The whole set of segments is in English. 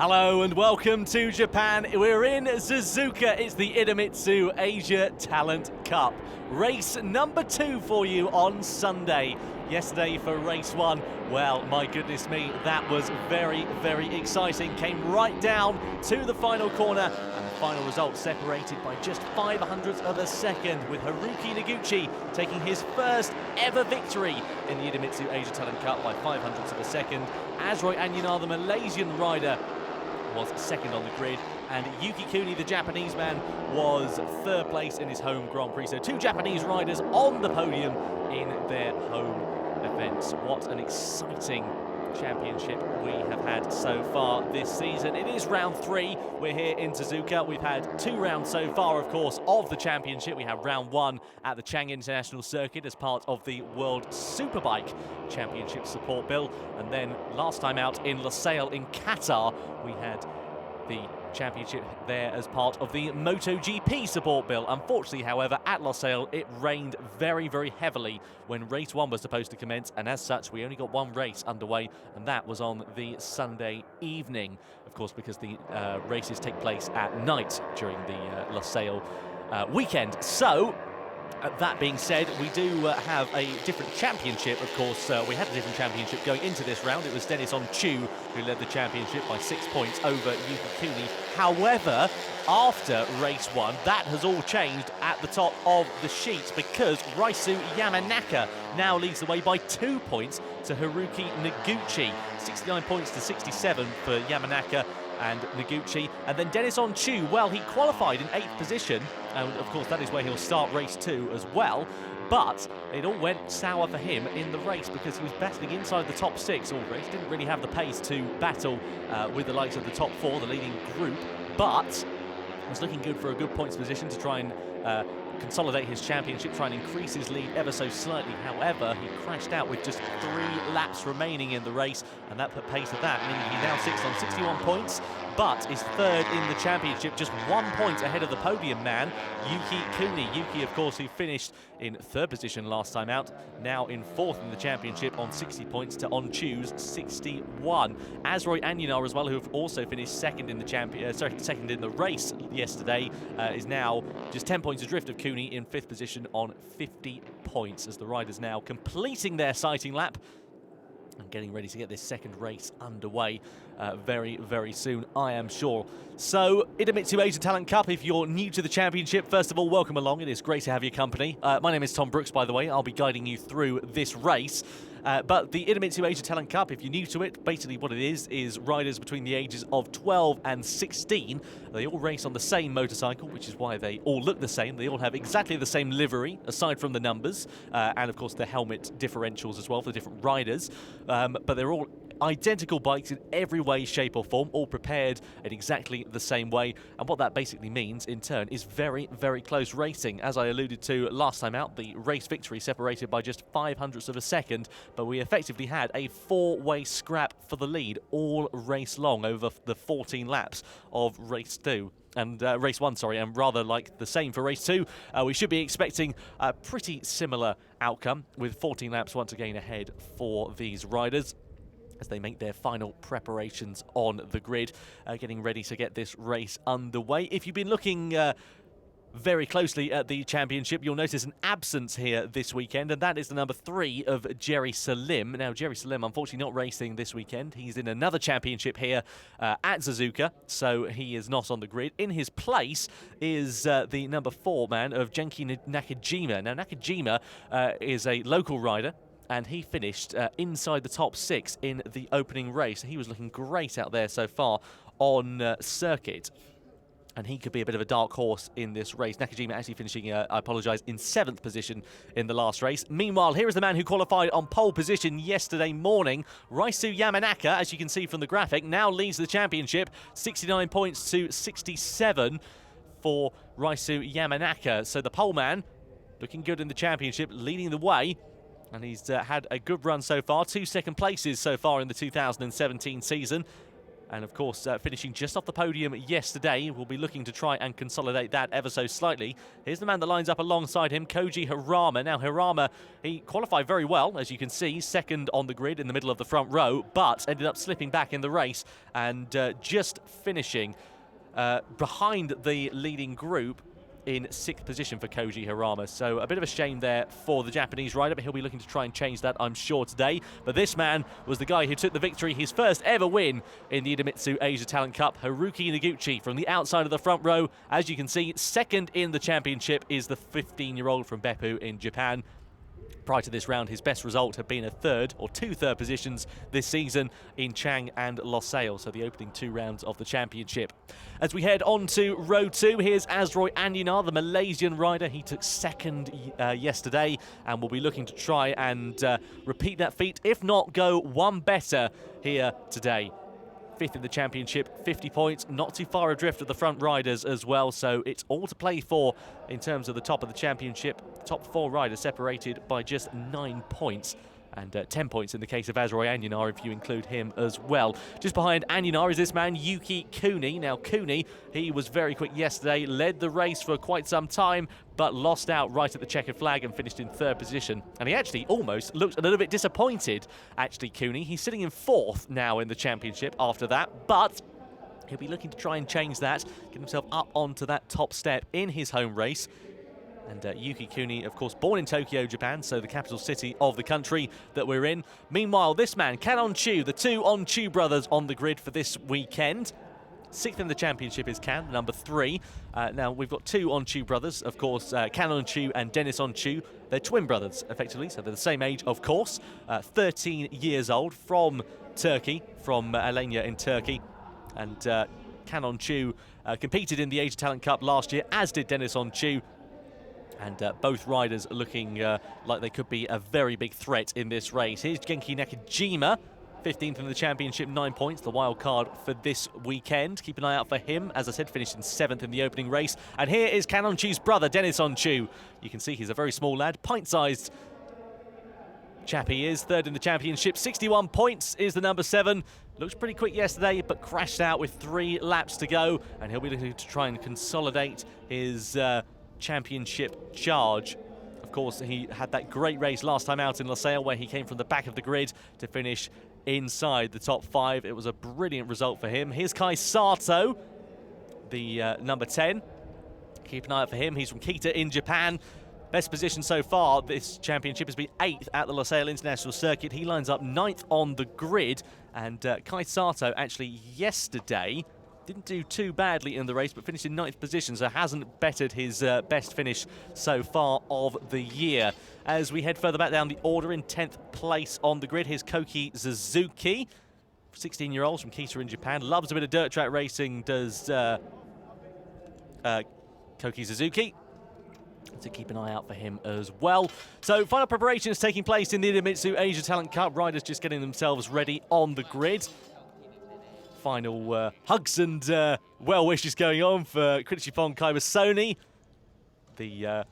Hello and welcome to Japan. We're in Suzuka. It's the Idemitsu Asia Talent Cup. Race number 2 for you on Sunday. Yesterday for race 1, well, my goodness me, that was very, very exciting. Came right down to the final corner, and the final result separated by just 0.05 of a second, with Haruki Noguchi taking his first ever victory in the Idemitsu Asia Talent Cup by 0.05 of a second. As Rui Su Yamanaka, the Malaysian rider, was second on the grid, and Yuki Kuni, the Japanese man, was third place in his home Grand Prix. So 2 Japanese riders on the podium in their home events. What an exciting championship we have had so far this season. It is round 3. We're here in Suzuka. We've had 2 rounds so far, of course, of the championship. We have round 1 at the Chang'an International Circuit as part of the World Superbike Championship support bill. And then last time out in Losail in Qatar, we had the championship there as part of the MotoGP support bill. Unfortunately, however, at Losail, it rained very, very heavily when race 1 was supposed to commence, and as such, we only got 1 race underway, and that was on the Sunday evening, of course, because the races take place at night during the Losail weekend. So, that being said, we do have a different championship, of course. We had a different championship going into this round. It was Dennis Onchu who led the championship by 6 points over Yuki Kuni. However, after race 1, that has all changed at the top of the sheet, because Rui Su Yamanaka now leads the way by 2 points to Haruki Noguchi. 69 points to 67 for Yamanaka and Noguchi. And then Dennis Onchu, well, he qualified in 8th position, and of course that is where he'll start race 2 as well. But it all went sour for him in the race, because he was battling inside the top 6 all race. Didn't really have the pace to battle with the likes of the top 4, the leading group, but was looking good for a good points position to try and consolidate his championship, try and increase his lead ever so slightly. However, he crashed out with just 3 laps remaining in the race, and that put pace to that, meaning he now sits on 61 points, but is third in the championship, just 1 point ahead of the podium man, Yuki Kuni. Yuki, of course, who finished in 3rd position last time out, now in 4th in the championship on 60 points to Onchu's 61. As Rui Su Yamanaka as well, who have also finished second in the second in the race yesterday, is now just 10 points adrift of Kuni in 5th position on 50 points, as the riders now completing their sighting lap and getting ready to get this second race underway very, very soon, I am sure. So, Idemitsu Asia Talent Cup, if you're new to the championship, first of all, welcome along. It is great to have your company. My name is Tom Brooks, by the way. I'll be guiding you through this race. But the Idemitsu Asia Talent Cup, if you're new to it, basically what it is riders between the ages of 12 and 16. They all race on the same motorcycle, which is why they all look the same. They all have exactly the same livery, aside from the numbers, and of course the helmet differentials as well for the different riders. But they're all identical bikes in every way, shape or form, all prepared in exactly the same way. And what that basically means, in turn, is very, very close racing. As I alluded to last time out, the race victory separated by just 0.05 of a second, but we effectively had a 4-way scrap for the lead all race long over the 14 laps of race 2. And race 1, sorry, and rather like the same for race 2. We should be expecting a pretty similar outcome, with 14 laps once again ahead for these riders as they make their final preparations on the grid, getting ready to get this race underway. If you've been looking very closely at the championship, you'll notice an absence here this weekend, and that is the number 3 of Jerry Salim. Now, Jerry Salim, unfortunately, not racing this weekend. He's in another championship here at Suzuka, so he is not on the grid. In his place is the number 4 man of Genki Nakajima. Now, Nakajima is a local rider, and he finished inside the top 6 in the opening race. He was looking great out there so far on circuit, and he could be a bit of a dark horse in this race. Nakajima actually finishing, I apologise, in 7th position in the last race. Meanwhile, here is the man who qualified on pole position yesterday morning. Rui Su Yamanaka, as you can see from the graphic, now leads the championship, 69 points to 67 for Rui Su Yamanaka. So the pole man looking good in the championship, leading the way. And he's had a good run so far, 2 second places so far in the 2017 season. And of course, finishing just off the podium yesterday. We'll be looking to try and consolidate that ever so slightly. Here's the man that lines up alongside him, Koji Hirama. Now, Hirama, he qualified very well, as you can see, second on the grid in the middle of the front row, but ended up slipping back in the race and just finishing behind the leading group in 6th position for Koji Hirama. So a bit of a shame there for the Japanese rider, but he'll be looking to try and change that, I'm sure, today. But this man was the guy who took the victory, his first ever win in the Idemitsu Asia Talent Cup, Haruki Noguchi, from the outside of the front row. As you can see, second in the championship is the 15-year-old from Beppu in Japan. Prior to this round, his best result had been a third or 2 third positions this season in Chang and Losail, so the opening 2 rounds of the championship. As we head on to row 2, here's Azroy Anyunar, the Malaysian rider. He took second yesterday and will be looking to try and repeat that feat, if not go one better here today. 5th in the championship, 50 points, not too far adrift of the front riders as well, so it's all to play for in terms of the top of the championship. Top 4 riders separated by just 9 points, and 10 points in the case of Azroy Anyunar if you include him as well. Just behind Anyunar is this man, Yuki Kuni. Now Kuni, he was very quick yesterday, led the race for quite some time, but lost out right at the checkered flag and finished in 3rd position. And he actually almost looked a little bit disappointed, actually, Kuni. He's sitting in 4th now in the championship after that, but he'll be looking to try and change that, get himself up onto that top step in his home race. And Yuki Kuni, of course, born in Tokyo, Japan, so the capital city of the country that we're in. Meanwhile, this man, Kan On-chu, the 2 On-chu brothers on the grid for this weekend. 6th in the championship is Kan, number 3. Now, we've got 2 On-chu brothers, of course, Kan On-chu and Dennis On-chu. They're twin brothers, effectively, so they're the same age, of course. 13 years old, from Turkey, from Alanya in Turkey. And Kan On-chu competed in the Asia Talent Cup last year, as did Dennis On-chu. And both riders are looking like they could be a very big threat in this race. Here's Genki Nakajima, 15th in the championship, 9 points, the wild card for this weekend. Keep an eye out for him. As I said, finished in 7th in the opening race. And here is Kan On-chu's brother, Dennis On-chu. You can see he's a very small lad, pint-sized chap he is. 3rd in the championship, 61 points is the number 7. Looks pretty quick yesterday, but crashed out with 3 laps to go. And he'll be looking to try and consolidate his championship charge. Of course, he had that great race last time out in Losail, where he came from the back of the grid to finish inside the top 5. It was a brilliant result for him. Here's Kai Sato, the number 10. Keep an eye out for him. He's from Kita in Japan. Best position so far this championship has been 8th at the Losail International Circuit. He lines up 9th on the grid, and Kai Sato actually yesterday didn't do too badly in the race, but finished in 9th position, so hasn't bettered his best finish so far of the year. As we head further back down the order, in 10th place on the grid, here's Koki Suzuki, 16-year-old from Kita in Japan. Loves a bit of dirt track racing, does Koki Suzuki. So keep an eye out for him as well. So final preparations taking place in the Idemitsu Asia Talent Cup. Riders just getting themselves ready on the grid. Final hugs and well wishes going on for Krichipong Kaiwasoni, the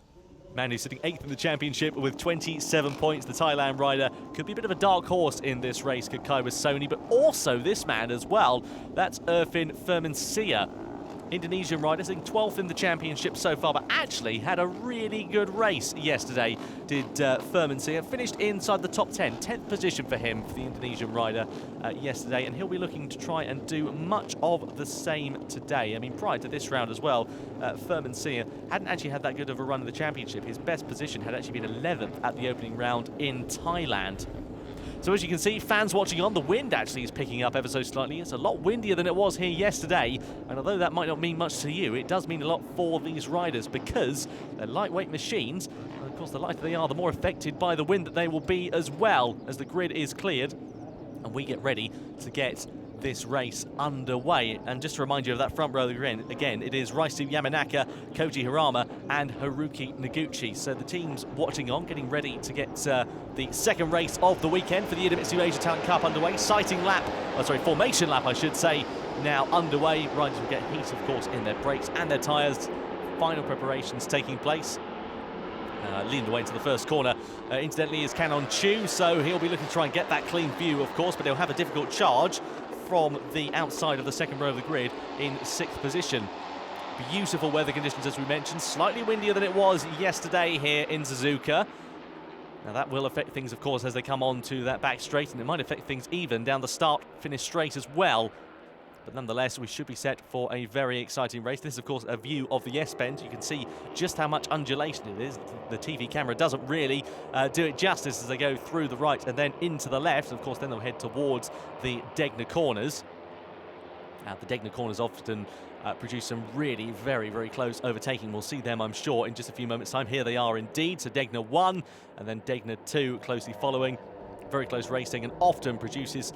man who's sitting 8th in the championship with 27 points. The Thailand rider could be a bit of a dark horse in this race, could Kaiwasoni, but also this man as well. That's Erfin Firmansyah, Indonesian rider, sitting 12th in the championship so far, but actually had a really good race yesterday, did Firmansyah. Finished inside the top 10, 10th position for him, for the Indonesian rider yesterday, and he'll be looking to try and do much of the same today. I mean, prior to this round as well, Firmansyah hadn't actually had that good of a run in the championship. His best position had actually been 11th at the opening round in Thailand. So as you can see, fans watching on, the wind actually is picking up ever so slightly. It's a lot windier than it was here yesterday, and although that might not mean much to you, it does mean a lot for these riders because they're lightweight machines, and of course the lighter they are, the more affected by the wind that they will be as well, as the grid is cleared and we get ready to get this race underway. And just to remind you of that front row again, it is Rui Su Yamanaka, Koji Hirama and Haruki Noguchi. So the teams watching on, getting ready to get the second race of the weekend for the Idemitsu Asia Talent Cup underway. Formation lap I should say, now underway. Riders will get heat, of course, in their brakes and their tyres. Final preparations taking place. Leading the way into the first corner, incidentally, is Kan On-chu, so he'll be looking to try and get that clean view, of course, but he'll have a difficult charge. from the outside of the second row of the grid in 6th position. Beautiful weather conditions, as we mentioned, slightly windier than it was yesterday here in Suzuka. Now that will affect things, of course, as they come on to that back straight, and it might affect things even down the start-finish straight as well. But nonetheless, we should be set for a very exciting race. This is, of course, a view of the S-bend. You can see just how much undulation it is. The TV camera doesn't really do it justice as they go through the right and then into the left. Of course, then they'll head towards the Degner corners. Now, the Degner corners often produce some really very, very close overtaking. We'll see them, I'm sure, in just a few moments' time. Here they are indeed. So Degner 1 and then Degner 2 closely following. Very close racing and often produces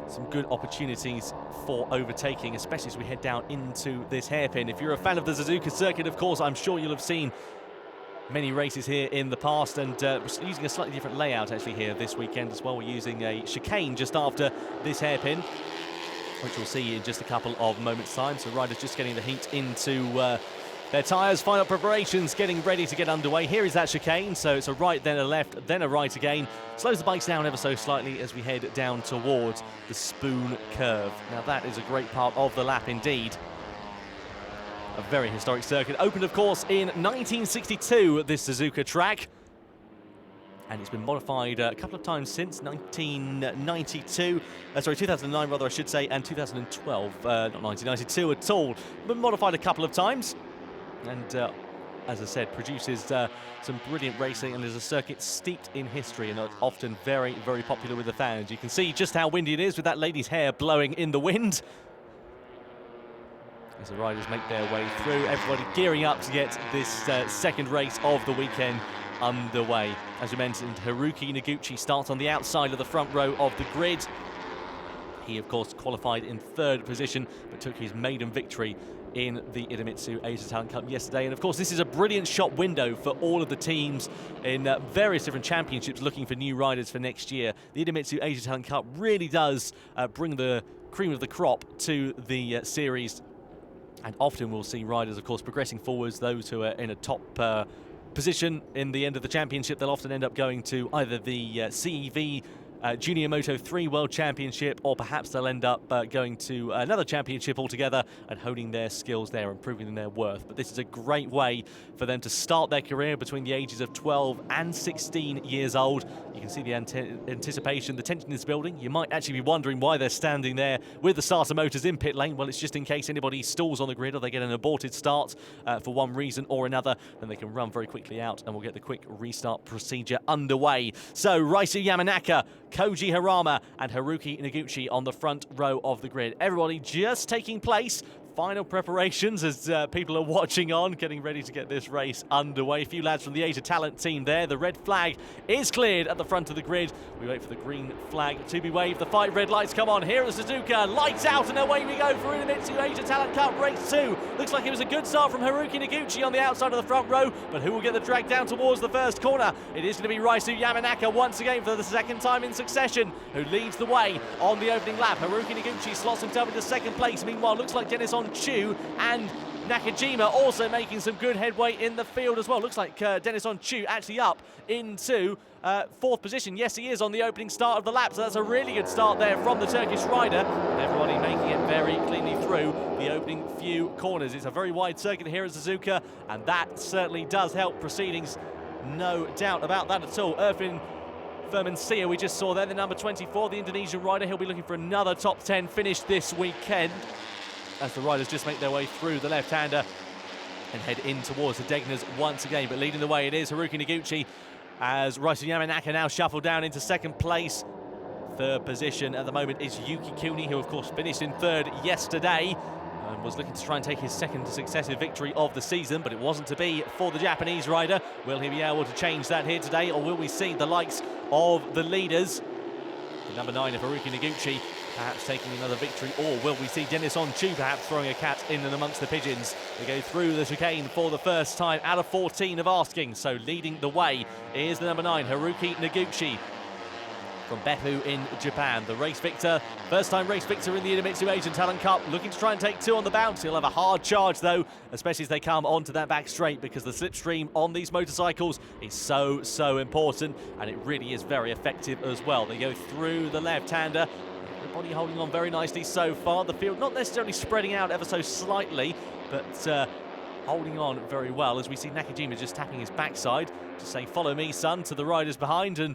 some good opportunities for overtaking, especially as we head down into this hairpin. If you're a fan of the Suzuka circuit, of course, I'm sure you'll have seen many races here in the past, and we're using a slightly different layout actually here this weekend as well. We're using a chicane just after this hairpin, which we'll see in just a couple of moments' time. So riders just getting the heat into their tyres, final preparations, getting ready to get underway. Here is that chicane, so it's a right, then a left, then a right again. Slows the bikes down ever so slightly as we head down towards the spoon curve. Now that is a great part of the lap indeed. A very historic circuit. Opened, of course, in 1962, this Suzuka track. And it's been modified a couple of times since 2009 rather, I should say, and 2012, not 1992 at all. Been modified a couple of times. And as I said, produces some brilliant racing and is a circuit steeped in history and often very, very popular with the fans. You can see just how windy it is with that lady's hair blowing in the wind. As the riders make their way through, everybody gearing up to get this second race of the weekend underway. As we mentioned, Haruki Noguchi starts on the outside of the front row of the grid. He, of course, qualified in 3rd position, but took his maiden victory in the Idemitsu Asia Talent Cup yesterday. And of course, this is a brilliant shop window for all of the teams in various different championships looking for new riders for next year. The Idemitsu Asia Talent Cup really does bring the cream of the crop to the series. And often we'll see riders, of course, progressing forwards. Those who are in a top position in the end of the championship, they'll often end up going to either the CEV Junior Moto 3 World Championship, or perhaps they'll end up going to another championship altogether and honing their skills there and proving their worth. But this is a great way for them to start their career between the ages of 12 and 16 years old. You can see the anticipation, the tension is building. You might actually be wondering why they're standing there with the starter motors in pit lane. Well, it's just in case anybody stalls on the grid or they get an aborted start for one reason or another, then they can run very quickly out and we'll get the quick restart procedure underway. So Rui Su Yamanaka, Koji Hirama and Haruki Noguchi on the front row of the grid. Everybody just taking place. Final preparations as people are watching on, getting ready to get this race underway. A few lads from the Asia Talent team there. The red flag is cleared at the front of the grid. We wait for the green flag to be waved. The 5 red lights come on. Here is Suzuka. Lights out and away we go for Idemitsu Asia Talent Cup Race 2. Looks like it was a good start from Haruki Noguchi on the outside of the front row, but who will get the drag down towards the first corner? It is going to be Rui Su Yamanaka once again for the 2nd time in succession, who leads the way on the opening lap. Haruki Noguchi slots himself into 2nd place. Meanwhile, looks like Dennis Chu and Nakajima also making some good headway in the field as well. Looks like Dennis Chu actually up into 4th position. Yes, he is on the opening start of the lap, so that's a really good start there from the Turkish rider. And everybody making it very cleanly through the opening few corners. It's a very wide circuit here at Suzuka, and that certainly does help proceedings. No doubt about that at all. Irfan Firmansyah, we just saw there, the number 24, the Indonesian rider. He'll be looking for another top 10 finish this weekend, as the riders just make their way through the left-hander and head in towards the Degners once again. But leading the way it is Haruki Noguchi, as Rui Su Yamanaka now shuffled down into 2nd place. 3rd position at the moment is Yuki Kuni, who of course finished in 3rd yesterday and was looking to try and take his 2nd successive victory of the season, but it wasn't to be for the Japanese rider. Will he be able to change that here today, or will we see the likes of the leaders, the number 9 of Haruki Noguchi, perhaps taking another victory, or will we see Dennis Chu perhaps throwing a cat in and amongst the pigeons? They go through the chicane for the first time out of 14 of asking. So leading the way is the number 9, Haruki Noguchi from Beppu in Japan. The race victor, first time race victor in the Idemitsu Asia Talent Cup, looking to try and take 2 on the bounce. He'll have a hard charge though, especially as they come onto that back straight, because the slipstream on these motorcycles is so important, and it really is very effective as well. They go through the left-hander. body holding on very nicely so far. The field not necessarily spreading out ever so slightly, but holding on very well as we see Nakajima just tapping his backside, just saying, follow me, son, to the riders behind, and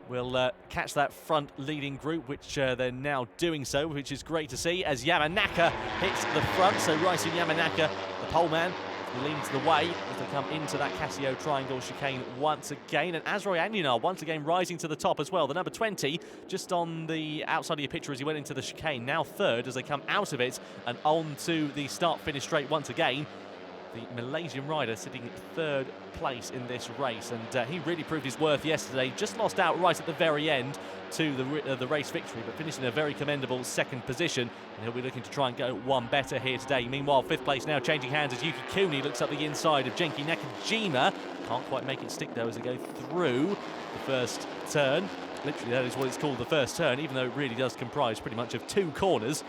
we'll catch that front leading group, which they're now doing so, which is great to see as Yamanaka hits the front. So Rui Su Yamanaka, the pole man, leads the way as they come into that Casio triangle chicane once again. And Azroy Anyunar once again rising to the top as well. The number 20 just on the outside of your picture as he went into the chicane. Now third as they come out of it and on to the start-finish straight once again. The Malaysian rider sitting third place in this race, and he really proved his worth yesterday. Just lost out right at the very end to the race victory, but finished in a very commendable second position, and he'll be looking to try and go one better here today. Meanwhile, fifth place now changing hands as Yuki Kuni looks up the inside of Genki Nakajima. Can't quite make it stick though as they go through the first turn. Literally that is what it's called, the first turn, even though it really does comprise pretty much of two corners.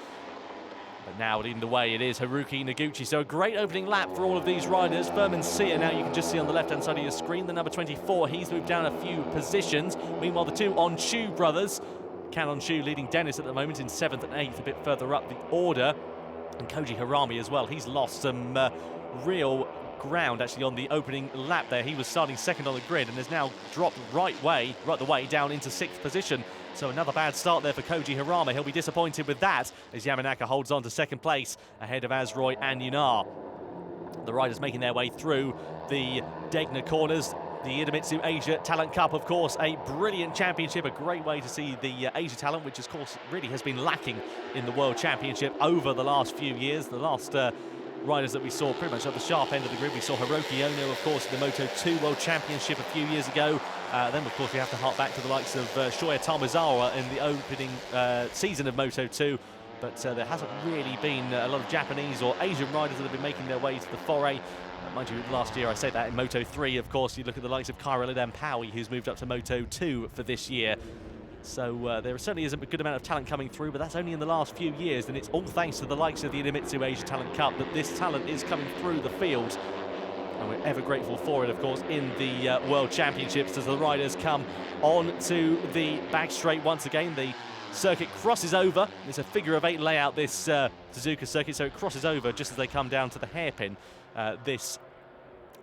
But now leading the way it is Haruki Noguchi. So a great opening lap for all of these riders. Furman Sia now you can just see on the left-hand side of your screen. The number 24, he's moved down a few positions. Meanwhile, the two Onshu brothers, Kan Onshu leading Dennis at the moment in 7th and 8th, a bit further up the order. And Koji Hirama as well. He's lost some real ground actually on the opening lap there. He was starting second on the grid and has now dropped right the way down into 6th position. So another bad start there for Koji Hirama. He'll be disappointed with that as Yamanaka holds on to second place ahead of Azroy Anyunar. The riders making their way through the Degner corners. The Idemitsu Asia Talent Cup, of course, a brilliant championship, a great way to see the Asia Talent, which of course really has been lacking in the World Championship over the last few years. The last riders that we saw pretty much at the sharp end of the grid. We saw Hiroki Ono, of course, in the Moto2 World Championship a few years ago. Then, of course, we have to hark back to the likes of Shoya Tomizawa in the opening season of Moto2. But there hasn't really been a lot of Japanese or Asian riders that have been making their way to the foray. Mind you, last year I say that in Moto3, of course, you look at the likes of Kaira Lidampawi, who's moved up to Moto2 for this year. So there certainly isn't a good amount of talent coming through, but that's only in the last few years, and it's all thanks to the likes of the Idemitsu Asia Talent Cup that this talent is coming through the field. And we're ever grateful for it, of course, in the World Championships as the riders come on to the back straight once again. The circuit crosses over. It's a figure-of-8 layout, this Suzuka circuit, so it crosses over just as they come down to the hairpin. This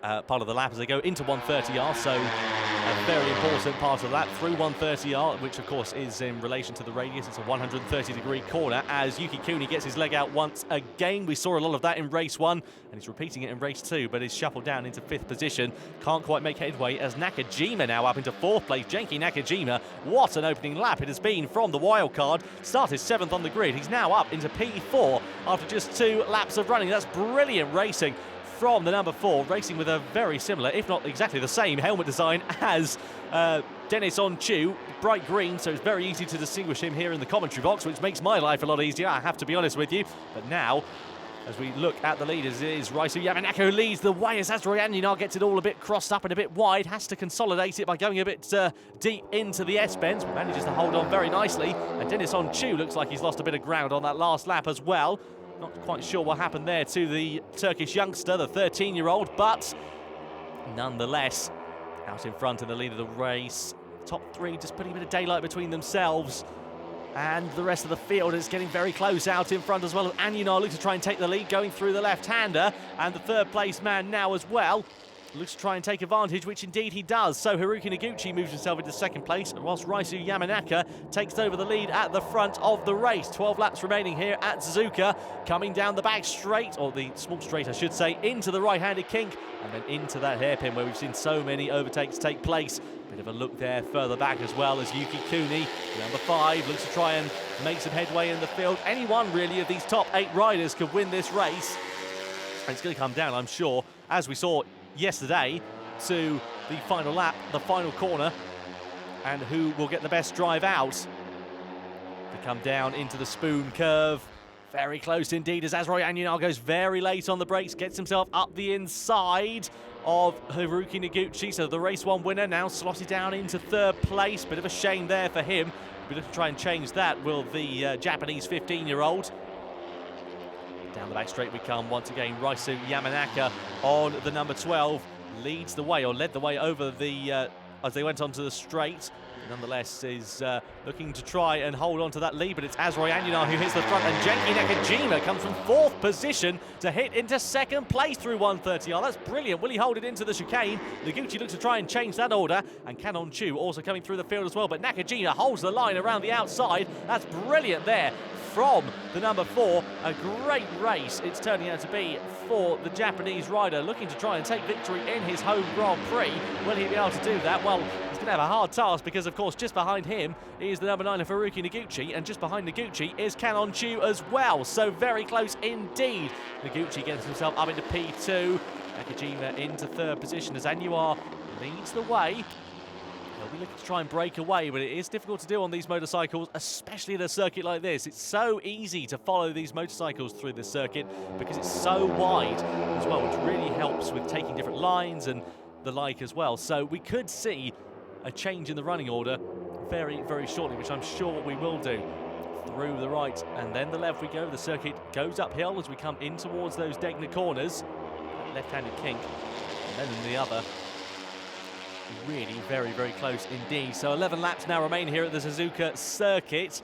part of the lap as they go into 130R, so a very important part of that through 130R, which of course is in relation to the radius. It's a 130-degree corner as Yuki Kuni gets his leg out once again. We saw a lot of that in race 1 and he's repeating it in race 2, but is shuffled down into 5th position. Can't quite make headway as Nakajima now up into 4th place. Genki Nakajima, what an opening lap it has been from the wild card. Started 7th on the grid. He's now up into P4 after just 2 laps of running. That's brilliant racing from the number 4, racing with a very similar, if not exactly the same, helmet design as Dennis Onshu, bright green, so it's very easy to distinguish him here in the commentary box, which makes my life a lot easier, I have to be honest with you. But now, as we look at the leaders, it is Rui Su Yamanaka who leads the way as Azroy Anyunar gets it all a bit crossed up and a bit wide, has to consolidate it by going a bit deep into the S-bends, but manages to hold on very nicely. And Dennis Onshu looks like he's lost a bit of ground on that last lap as well. Not quite sure what happened there to the Turkish youngster, the 13-year-old, but nonetheless, out in front in the lead of the race. Top 3 just putting a bit of daylight between themselves. And the rest of the field is getting very close out in front as well. Anyunar looks to try and take the lead, going through the left-hander. And the 3rd place man now as well looks to try and take advantage, which indeed he does. So Haruki Noguchi moves himself into 2nd place, whilst Rui Su Yamanaka takes over the lead at the front of the race. 12 laps remaining here at Suzuka, coming down the back straight, or the small straight I should say, into the right-handed kink, and then into that hairpin where we've seen so many overtakes take place. Bit of a look there further back as well as Yuki Kuni, number 5, looks to try and make some headway in the field. Any one really of these top 8 riders could win this race. And it's going to come down, I'm sure, as we saw yesterday, to the final lap, the final corner, and who will get the best drive out. They come down into the spoon curve. Very close indeed as Azroy Anyunar goes very late on the brakes, gets himself up the inside of Haruki Noguchi. So the race 1 winner now slotted down into 3rd place. Bit of a shame there for him. We're looking to try and change that, will the Japanese 15-year-old. Down the back straight we come once again. Rui Su Yamanaka on the number 12 leads the way, or led the way over the as they went onto the straight. Nonetheless, is looking to try and hold on to that lead, but it's Rui Su who hits the front, and Genki Nakajima comes from 4th position to hit into 2nd place through 130R. That's brilliant. Will he hold it into the chicane? Noguchi looks to try and change that order, and Kanon Chu also coming through the field as well, but Nakajima holds the line around the outside. That's brilliant there from the number 4. A great race it's turning out to be for the Japanese rider, looking to try and take victory in his home Grand Prix. Will he be able to do that? Well, he's going to have a hard task because, of course, just behind him is the number 9 of Haruki Noguchi, and just behind Noguchi is Kanon Chu as well. So very close indeed. Noguchi gets himself up into P2. Nakajima into 3rd position as Anwar leads the way. He'll be looking to try and break away, but it is difficult to do on these motorcycles, especially at a circuit like this. It's so easy to follow these motorcycles through this circuit because it's so wide as well, which really helps with taking different lines and the like as well. So we could see a change in the running order very, very shortly, which I'm sure we will do. Through the right and then the left we go. The circuit goes uphill as we come in towards those Degner corners. Left-handed kink, and then in the other. Really very, very close indeed. So 11 laps now remain here at the Suzuka circuit.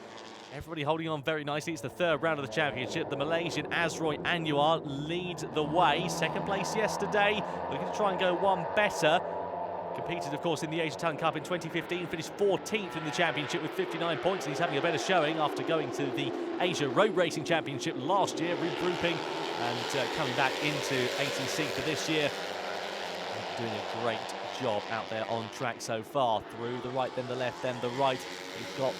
Everybody holding on very nicely. It's the 3rd round of the championship. The Malaysian Rui Anwar leads the way. 2nd place yesterday. Looking to try and go one better. Competed, of course, in the Asia Talent Cup in 2015. Finished 14th in the championship with 59 points. And he's having a better showing after going to the Asia Road Racing Championship last year, regrouping and coming back into ATC for this year. Doing a great job out there on track so far. Through the right, then the left, then the right. We've got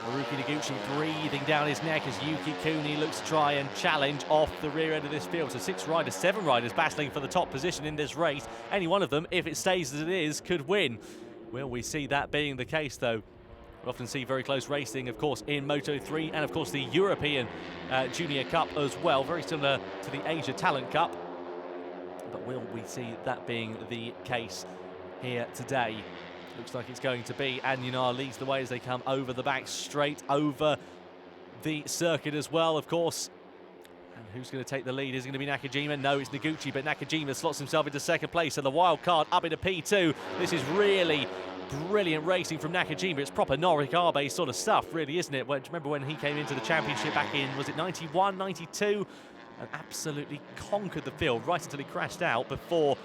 Haruki Noguchi breathing down his neck as Yuki Kuni looks to try and challenge off the rear end of this field. So 7 riders battling for the top position in this race. Any one of them, if it stays as it is, could win. Will we see that being the case, though? We often see very close racing, of course, in Moto3 and, of course, the European Junior Cup as well. Very similar to the Asia Talent Cup. But will we see that being the case here today? Looks like it's going to be. Anwar leads the way as they come over the back straight over the circuit as well, of course. And who's going to take the lead? Is it going to be Nakajima? No, it's Noguchi, but Nakajima slots himself into 2nd place. So the wild card up into P2. This is really brilliant racing from Nakajima. It's proper Norikabe sort of stuff, really, isn't it? Well, remember when he came into the championship back in, was it 91, 92? And absolutely conquered the field right until he crashed out before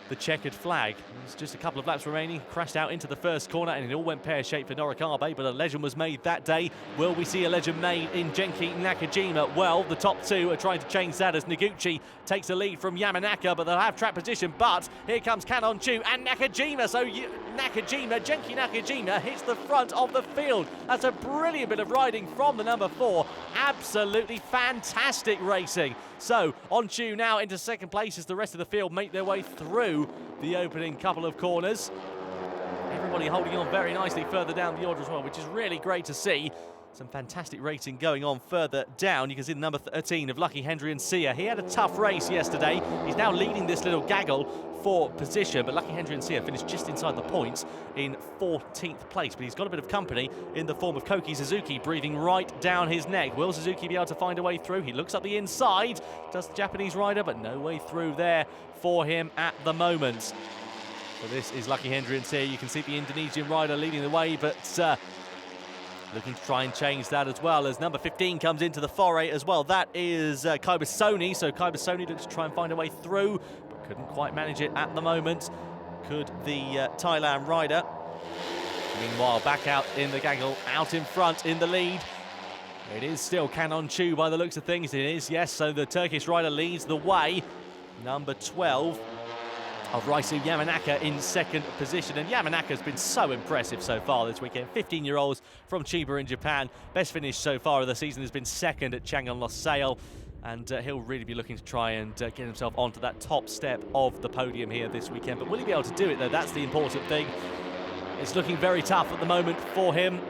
the checkered flag. There's just a couple of laps remaining, crashed out into the 1st corner, and it all went pear-shaped for Norikabe, but a legend was made that day. Will we see a legend made in Genki Nakajima? Well, the top 2 are trying to change that as Noguchi takes the lead from Yamanaka, but they'll have track position. But here comes Kanon Chu and Nakajima, so Genki Nakajima hits the front of the field. That's a brilliant bit of riding from the number 4. Absolutely fantastic racing. So on Chu now into 2nd place as the rest of the field make their way through the opening couple of corners. Everybody holding on very nicely further down the order as well, which is really great to see. Some fantastic racing going on further down. You can see the number 13 of Lucky Hendrian-Sia. He had a tough race yesterday. He's now leading this little gaggle for position, but Lucky Hendrian-Sia finished just inside the points in 14th place. But he's got a bit of company in the form of Koki Suzuki breathing right down his neck. Will Suzuki be able to find a way through? He looks up the inside, does the Japanese rider, but no way through there for him at the moment. So this is Lucky Hendrian-Sia. You can see the Indonesian rider leading the way, but looking to try and change that as well as number 15 comes into the foray as well. That is Kaibasoni. So Kaibasoni looks to try and find a way through, but couldn't quite manage it at the moment. Could the Thailand rider. Meanwhile, back out in the gaggle, out in front in the lead. It is still Kanon Chu by the looks of things. It is, yes. So the Turkish rider leads the way. Number 12. Of Rui Su Yamanaka in 2nd position, and Yamanaka's been so impressive so far this weekend. 15-year-olds from Chiba in Japan. Best finish so far of the season has been 2nd at Chang'an Losail, and he'll really be looking to try and get himself onto that top step of the podium here this weekend. But will he be able to do it, though? That's the important thing. It's looking very tough at the moment for him.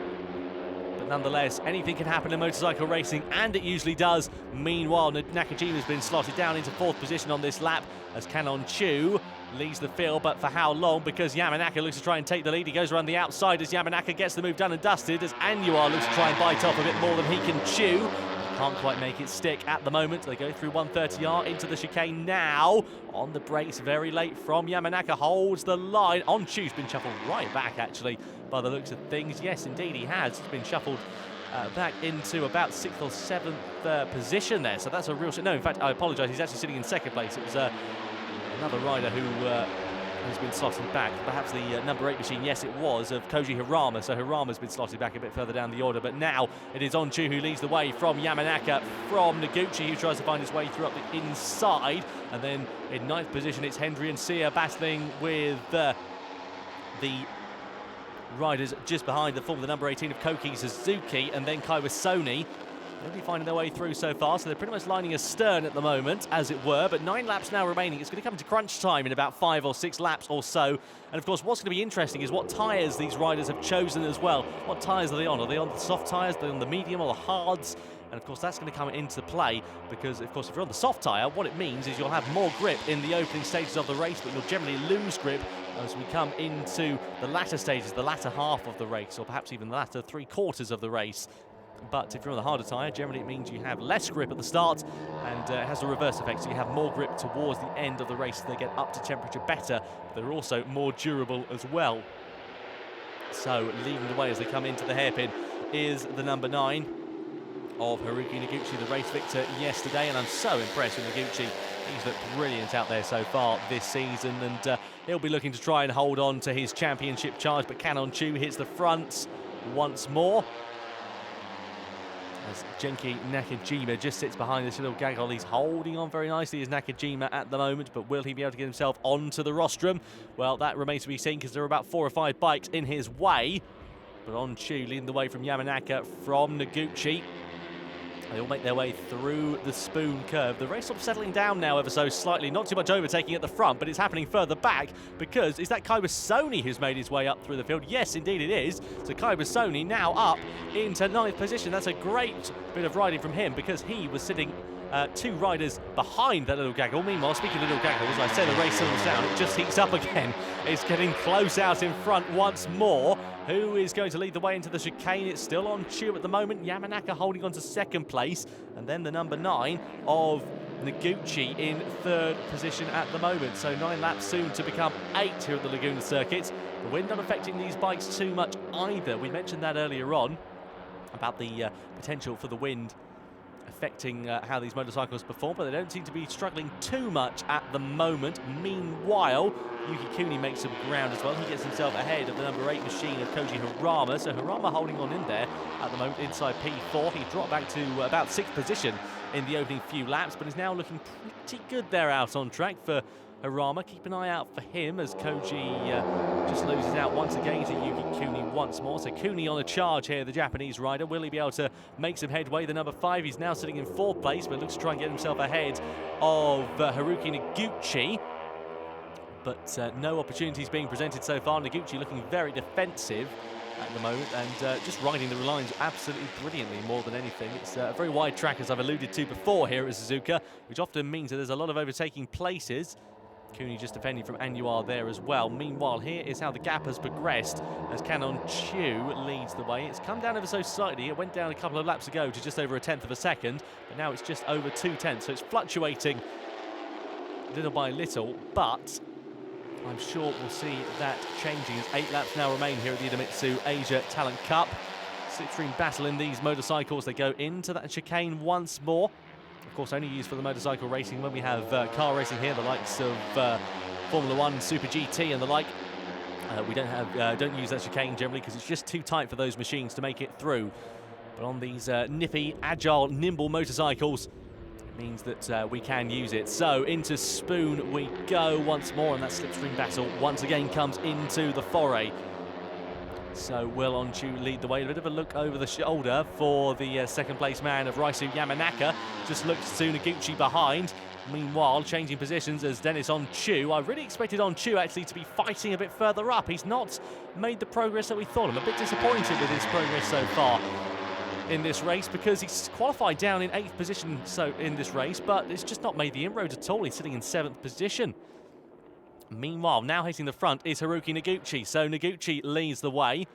But nonetheless, anything can happen in motorcycle racing, and it usually does. Meanwhile, Nakajima's been slotted down into 4th position on this lap as Kanon Chu leads the field, but for how long? Because Yamanaka looks to try and take the lead. He goes around the outside as Yamanaka gets the move done and dusted, as Anwar looks to try and bite off a bit more than he can chew. Can't quite make it stick at the moment. They go through 130R into the chicane now. On the brakes very late from Yamanaka, holds the line. On Chu's been shuffled right back, actually, by the looks of things. Yes, indeed he has. He's been shuffled back into about 6th or 7th position there. So that's a real... No, in fact, I apologise. He's actually sitting in 2nd place. It was another rider who's been slotted back. Perhaps the number 8 machine, yes it was, of Koji Hirama. So Hirama's been slotted back a bit further down the order. But now it is Onchu who leads the way from Yamanaka, from Noguchi, who tries to find his way through up the inside. And then in 9th position, it's Hendry and Sia battling with the riders just behind the form, the number 18 of Koki Suzuki, and then Kaiwasoni. Nobody finding their way through so far, so they're pretty much lining astern at the moment, as it were, but 9 laps now remaining. It's going to come to crunch time in about 5 or 6 laps or so. And of course, what's going to be interesting is what tyres these riders have chosen as well. What tyres are they on? Are they on the soft tyres? Are they on the medium or the hards? And of course, that's going to come into play because, of course, if you're on the soft tyre, what it means is you'll have more grip in the opening stages of the race, but you'll generally lose grip as we come into the latter stages, the latter half of the race, or perhaps even the latter 3/4 of the race. But if you're on the harder tyre, generally it means you have less grip at the start, and it has a reverse effect, so you have more grip towards the end of the race. They get up to temperature better, but they're also more durable as well. So leading the way as they come into the hairpin is the number 9 of Haruki Noguchi, the race victor yesterday, and I'm so impressed with Noguchi. He's looked brilliant out there so far this season, and he'll be looking to try and hold on to his championship charge, but Canon Chu hits the front once more. As Genki Nakajima just sits behind this little gaggle. He's holding on very nicely as Nakajima at the moment, but will he be able to get himself onto the rostrum? Well, that remains to be seen because there are about 4 or 5 bikes in his way. But Onchu leading the way from Yamanaka, from Noguchi. They all make their way through the spoon curve. The race sort of settling down now ever so slightly. Not too much overtaking at the front, but it's happening further back because is that Kaiwasoni who's made his way up through the field? Yes, indeed it is. So Kaiwasoni now up into 9th position. That's a great bit of riding from him because he was sitting 2 riders behind that little gaggle. Meanwhile, speaking of little gaggles, I say the race settles down. It just heats up again. It's getting close out in front once more. Who is going to lead the way into the chicane? It's still on Chu at the moment. Yamanaka holding on to 2nd place. And then the number 9 of Noguchi in 3rd position at the moment. So 9 laps soon to become 8 here at the Laguna circuit. The wind not affecting these bikes too much either. We mentioned that earlier on about the potential for the wind affecting how these motorcycles perform, but they don't seem to be struggling too much at the moment. Meanwhile, Yuki Kuni makes some ground as well. He gets himself ahead of the number 8 machine of Koji Hirama. So Hirama holding on in there at the moment inside P4. He dropped back to about 6th position in the opening few laps, but is now looking pretty good there out on track for Hirama. Keep an eye out for him as Koji just loses out once again to Yuki Kuni once more. So Kuni on a charge here, the Japanese rider. Will he be able to make some headway? The number 5, he's now sitting in 4th place, but looks to try and get himself ahead of Haruki Noguchi. But no opportunities being presented so far. Noguchi looking very defensive at the moment and just riding the lines absolutely brilliantly more than anything. It's a very wide track, as I've alluded to before here at Suzuka, which often means that there's a lot of overtaking places. Kuni just defending from Annuar there as well. Meanwhile, here is how the gap has progressed as Canon Chu leads the way. It's come down ever so slightly. It went down a couple of laps ago to just over 1/10 of a second, but now it's just over 2/10, so it's fluctuating little by little, but I'm sure we'll see that changing as 8 laps now remain here at the Idemitsu Asia Talent Cup. Slipstream battle in these motorcycles. They go into that chicane once more. Of course, only used for the motorcycle racing when we have car racing here, the likes of Formula 1, Super GT and the like. We don't use that chicane generally because it's just too tight for those machines to make it through. But on these nippy, agile, nimble motorcycles, it means that we can use it. So into Spoon we go once more, and that slipstream battle once again comes into the foray. So will Onchu lead the way. A bit of a look over the shoulder for the 2nd place man of Rui Su Yamanaka. Just looks to Noguchi behind. Meanwhile, changing positions as Dennis Onchu. I really expected Onchu actually to be fighting a bit further up. He's not made the progress that we thought. I'm a bit disappointed with his progress so far in this race because he's qualified down in 8th position in this race, but it's just not made the inroads at all. He's sitting in 7th position. Meanwhile, now hitting the front is Haruki Noguchi. So Noguchi leads the way.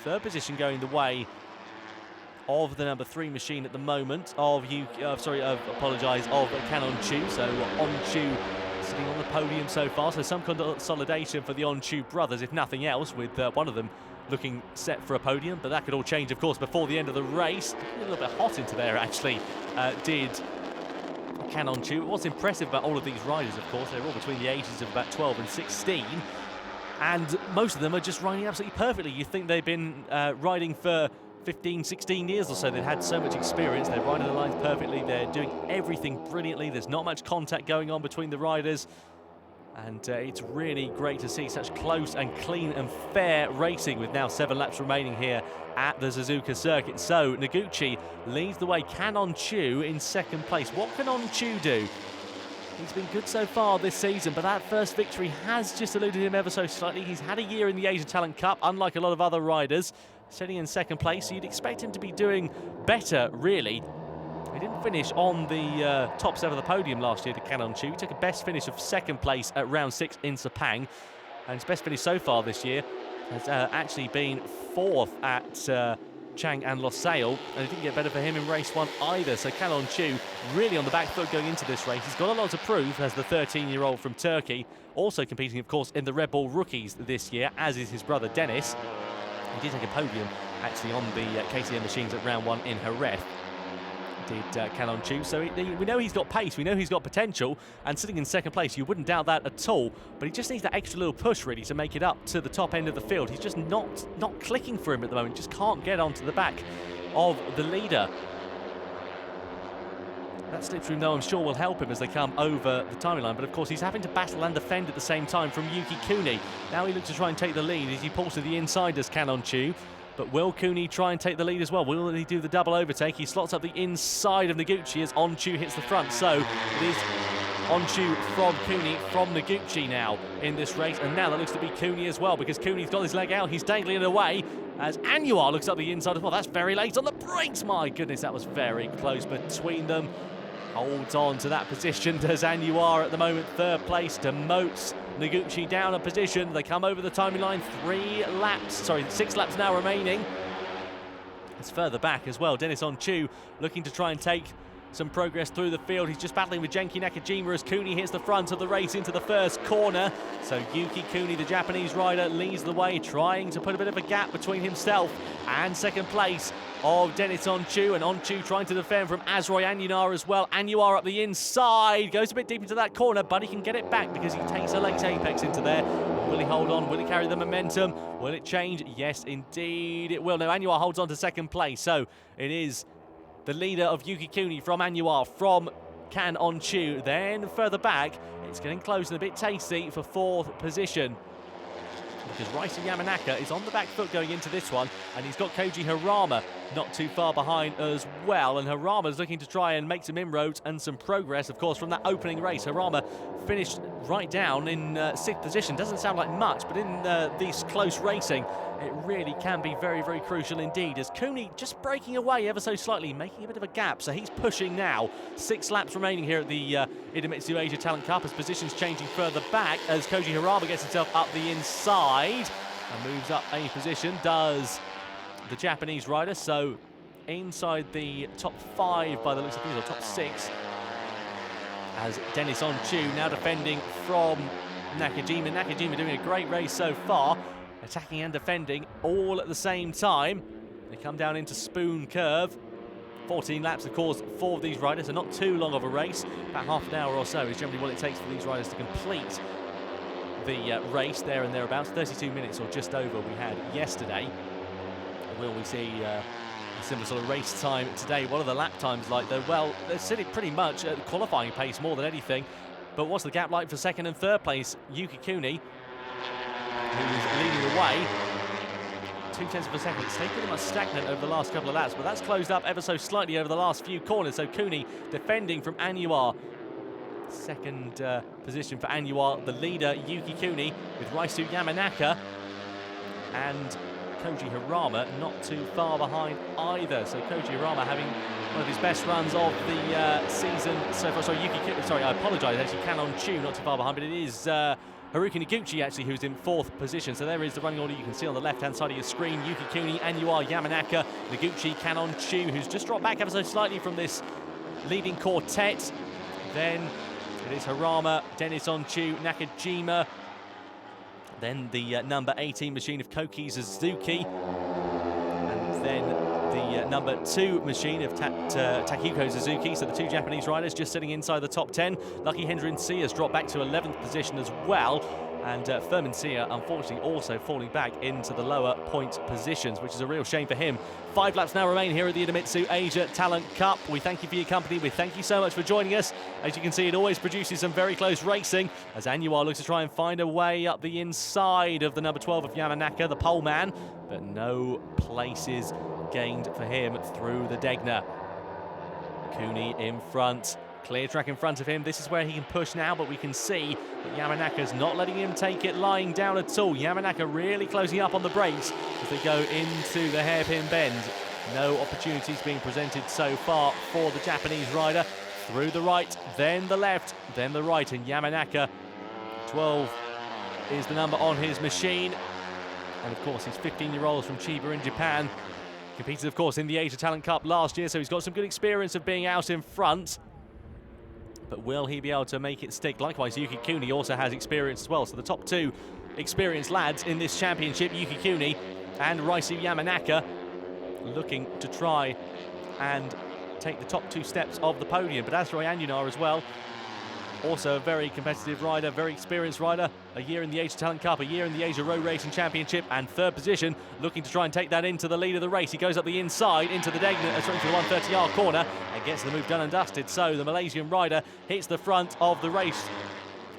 3rd position going the way of the number 3 machine at the moment of Canon Chu. So Onchu sitting on the podium so far. So some consolidation for the Onchu brothers, if nothing else, with one of them looking set for a podium, but that could all change, of course, before the end of the race. A little bit hot into there, actually, did Canon Chu. What's impressive about all of these riders, of course, they're all between the ages of about 12 and 16, and most of them are just riding absolutely perfectly. You think they've been riding for 15, 16 years or so. They've had so much experience. They're riding the lines perfectly. They're doing everything brilliantly. There's not much contact going on between the riders. And it's really great to see such close and clean and fair racing with now 7 laps remaining here at the Suzuka circuit. So Noguchi leads the way. Canon Chu in second place. What can On Chu do? He's been good so far this season, but that first victory has just eluded him ever so slightly. He's had a year in the Asia Talent Cup, unlike a lot of other riders. Sitting in second place, so you'd expect him to be doing better, really. He didn't finish on the top 7 of the podium last year to Canon Chu. He took a best finish of second place at round 6 in Sepang. And his best finish so far this year has actually been 4th at Chang and Losail. And it didn't get better for him in race 1 either. So Canon Chu really on the back foot going into this race. He's got a lot to prove as the 13-year-old from Turkey. Also competing, of course, in the Red Bull Rookies this year, as is his brother Dennis. He did take a podium, actually, on the KTM machines at round 1 in Jerez. Did Canon Chu. So we know he's got pace, we know he's got potential, and sitting in second place, you wouldn't doubt that at all. But he just needs that extra little push, really, to make it up to the top end of the field. He's just not clicking for him at the moment. Just can't get onto the back of the leader. That slipstream, though, I'm sure will help him as they come over the timing line. But, of course, he's having to battle and defend at the same time from Yuki Kuni. Now he looks to try and take the lead as he pulls to the inside as Canon Chu. But will Kuni try and take the lead as well? Will he do the double overtake? He slots up the inside of Noguchi as On Chu hits the front. So it is On Chu from Kuni, from Noguchi now in this race. And now that looks to be Kuni as well, because Kuni's got his leg out. He's dangling it away as Annuar looks up the inside as well. That's very late on the brakes. My goodness, that was very close between them. Holds on to that position, does Annuar at the moment. Third place, demotes Noguchi down a position. They come over the timing line. 6 laps now remaining. It's further back as well. Dennis On Chu looking to try and take some progress through the field. He's just battling with Genki Nakajima as Kuni hits the front of the race into the first corner. So Yuki Kuni, the Japanese rider, leads the way, trying to put a bit of a gap between himself and second place of Dennis On Chu, and On Chu trying to defend from Azroy Annuar as well. Annuar up the inside, goes a bit deep into that corner, but he can get it back because he takes a late apex into there. Will he hold on? Will he carry the momentum? Will it change? Yes, indeed it will. Now Annuar holds on to second place, so it is the leader of Yuki Kuni from Annuar, from On Chu. Then further back, it's getting close and a bit tasty for 4th position, because Rui Su Yamanaka is on the back foot going into this one, and he's got Koji Hirama not too far behind as well. And Hirama's looking to try and make some inroads and some progress, of course, from that opening race. Hirama finished right down in 6th position. Doesn't sound like much, but in this close racing, it really can be very, very crucial indeed, as Kuni just breaking away ever so slightly, making a bit of a gap. So he's pushing now. 6 laps remaining here at the Idemitsu Asia Talent Cup, as positions changing further back as Koji Hirama gets himself up the inside and moves up a position, does the Japanese rider. So inside the top 5 by the looks of things, or top 6, as Dennis On Chu now defending from Nakajima. Nakajima doing a great race so far, attacking and defending all at the same time. They come down into Spoon Curve. 14 laps, of course, for these riders, so not too long of a race. About half an hour or so is generally what it takes for these riders to complete the race there and thereabouts. 32 minutes or just over we had yesterday. Will we see a similar sort of race time today? What are the lap times like, though? Well, they're sitting pretty much at the qualifying pace more than anything. But what's the gap like for second and third place? Yuki Kuni, who's leading the way. 0.2 of a second. It's stayed pretty much stagnant over the last couple of laps, but that's closed up ever so slightly over the last few corners. So Kuni defending from Annuar. Second position for Annuar, the leader Yuki Kuni, with Rui Su Yamanaka and Koji Hirama not too far behind either. So Koji Hirama having one of his best runs of the season so far. Sorry, I apologise, actually Canon Chu not too far behind, but it is Haruki Noguchi actually who's in 4th position. So there is the running order you can see on the left-hand side of your screen. Yuki Kuni, Annuar, Yamanaka, Noguchi, Canon Chu, who's just dropped back ever so slightly from this leading quartet. Then it is Hirama, Dennis On Chu, Nakajima, Then the number 18 machine of Koki Suzuki. And then the number 2 machine of Takiko Suzuki. So the 2 Japanese riders just sitting inside the top 10. Lucky Hendren-Sia has dropped back to 11th position as well. And Sia, unfortunately, also falling back into the lower point positions, which is a real shame for him. 5 laps now remain here at the Idemitsu Asia Talent Cup. We thank you for your company. We thank you so much for joining us. As you can see, it always produces some very close racing, as Anwar looks to try and find a way up the inside of the number 12 of Yamanaka, the pole man, but no places gained for him through the Degner. Cooney in front. Clear track in front of him. This is where he can push now, but we can see that Yamanaka's not letting him take it lying down at all. Yamanaka really closing up on the brakes as they go into the hairpin bend. No opportunities being presented so far for the Japanese rider. Through the right, then the left, then the right, and Yamanaka, 12 is the number on his machine. And of course, he's 15-year-olds from Chiba in Japan. Competed, of course, in the Asia Talent Cup last year, so he's got some good experience of being out in front. But will he be able to make it stick? Likewise, Yuki Cooney also has experience as well. So the top 2 experienced lads in this championship, Yuki Cooney and Rui Su Yamanaka, looking to try and take the top 2 steps of the podium. But Azroy Anyunar as well, also a very competitive rider, very experienced rider. A year in the Asia Talent Cup, a year in the Asia Road Racing Championship, and 3rd position, looking to try and take that into the lead of the race. He goes up the inside into the Degner, into the 130-yard corner, and gets the move done and dusted. So the Malaysian rider hits the front of the race.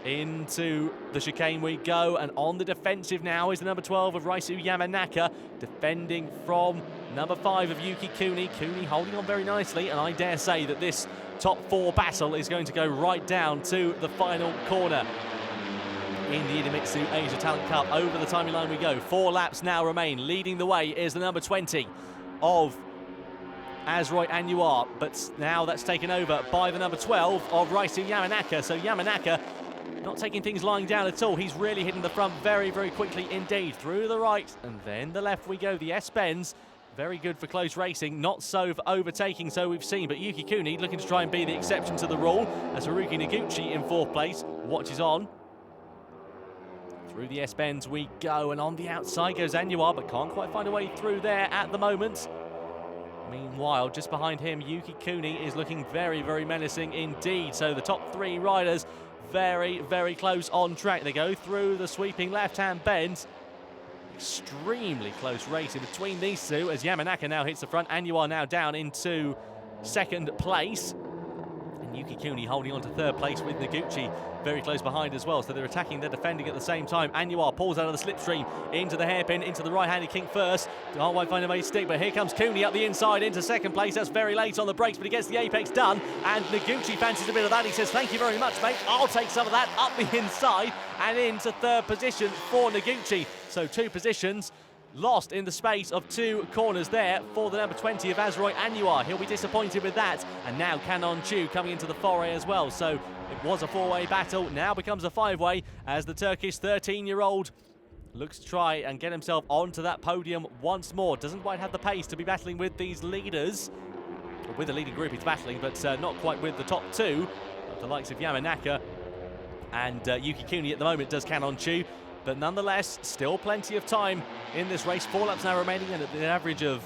Into the chicane we go, and on the defensive now is the number 12 of Rui Su Yamanaka, defending from number 5 of Yuki Cooney. Cooney holding on very nicely, and I dare say that this top 4 battle is going to go right down to the final corner in the Idemitsu Asia Talent Cup. Over the timing line we go. 4 laps now remain. Leading the way is the number 20 of Azroy Anyuar, but now that's taken over by the number 12 of Rui Su Yamanaka. So Yamanaka not taking things lying down at all. He's really hitting the front very, very quickly indeed. Through the right and then the left we go. The S-bends, very good for close racing, not so for overtaking, so we've seen. But Yuki Cooney looking to try and be the exception to the rule, as Haruki Noguchi in 4th place watches on. Through the S-bends we go, and on the outside goes Anyuar, but can't quite find a way through there at the moment. Meanwhile, just behind him, Yuki Cooney is looking very, very menacing indeed. So the top 3 riders very, very close on track. They go through the sweeping left-hand bend. Extremely close race in between these 2 as Yamanaka now hits the front. Anyuar now down into 2nd place. And Yuki Cooney holding on to 3rd place with Noguchi very close behind as well. So they're attacking, they're defending at the same time. Anyuar pulls out of the slipstream into the hairpin, into the right-handed kink first. Can't quite find a way to stick, but here comes Cooney up the inside into 2nd place. That's very late on the brakes, but he gets the apex done. And Noguchi fancies a bit of that. He says, thank you very much, mate. I'll take some of that up the inside and into 3rd position for Noguchi. So 2 positions lost in the space of 2 corners there for the number 20 of Azroy Anyuar. He'll be disappointed with that. And now Canon Chu coming into the foray as well. So it was a 4-way battle, now becomes a 5-way as the Turkish 13-year-old looks to try and get himself onto that podium once more. Doesn't quite have the pace to be battling with these leaders. With the leading group he's battling, but not quite with the top 2. The likes of Yamanaka and Yuki Cooney at the moment does Canon Chu. But nonetheless, still plenty of time in this race. 4 laps now remaining, and at an average of